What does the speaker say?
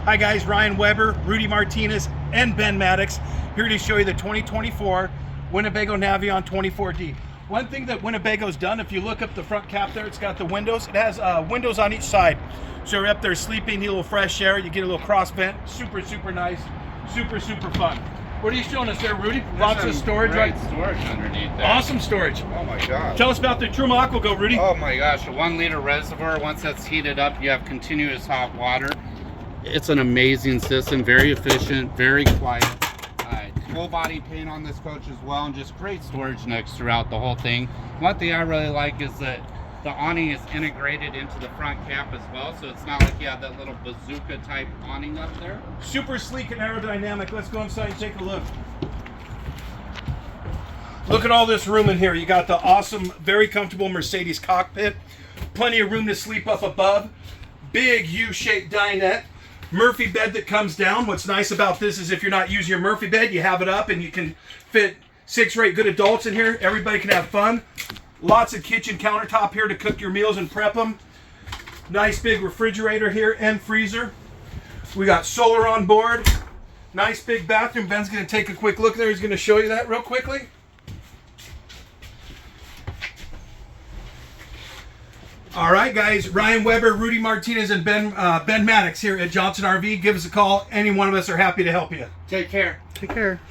Hi guys, Ryan Weber, Rudy Martinez, and Ben Maddox here to show you the 2024 Winnebago Navion 24D. One thing that Winnebago's done, if you look up the front cap there, it's got the windows. It has windows on each side. So you're up there sleeping, need a little fresh air, you get a little cross vent. Super, super nice, super, super fun. What are you showing us there, Rudy? Lots of storage, right? Storage underneath there. Awesome storage. Oh my gosh. Tell us about the Truma Aqua Go, Rudy. Oh my gosh, a 1 liter reservoir. Once that's heated up, you have continuous hot water. It's an amazing system, very efficient, very quiet. Full body paint on this coach as well, and just great storage next throughout the whole thing. One thing I really like is that the awning is integrated into the front cap as well, so it's not like you have that little bazooka type awning up there. Super sleek and aerodynamic. Let's go inside and take a look. Look at all this room in here. You got the awesome, very comfortable Mercedes cockpit. Plenty of room to sleep up above. Big U-shaped dinette. Murphy bed that comes down. What's nice about this is if you're not using your Murphy bed, you have it up and you can fit 6 or 8 good adults in here. Everybody can have fun. Lots of kitchen countertop here to cook your meals and prep them. Nice big refrigerator here and freezer. We got solar on board. Nice big bathroom. Ben's going to take a quick look there. He's going to show you that real quickly. All right, guys. Ryan Weber, Rudy Martinez, and Ben Maddox here at Johnson RV. Give us a call. Any one of us are happy to help you. Take care. Take care.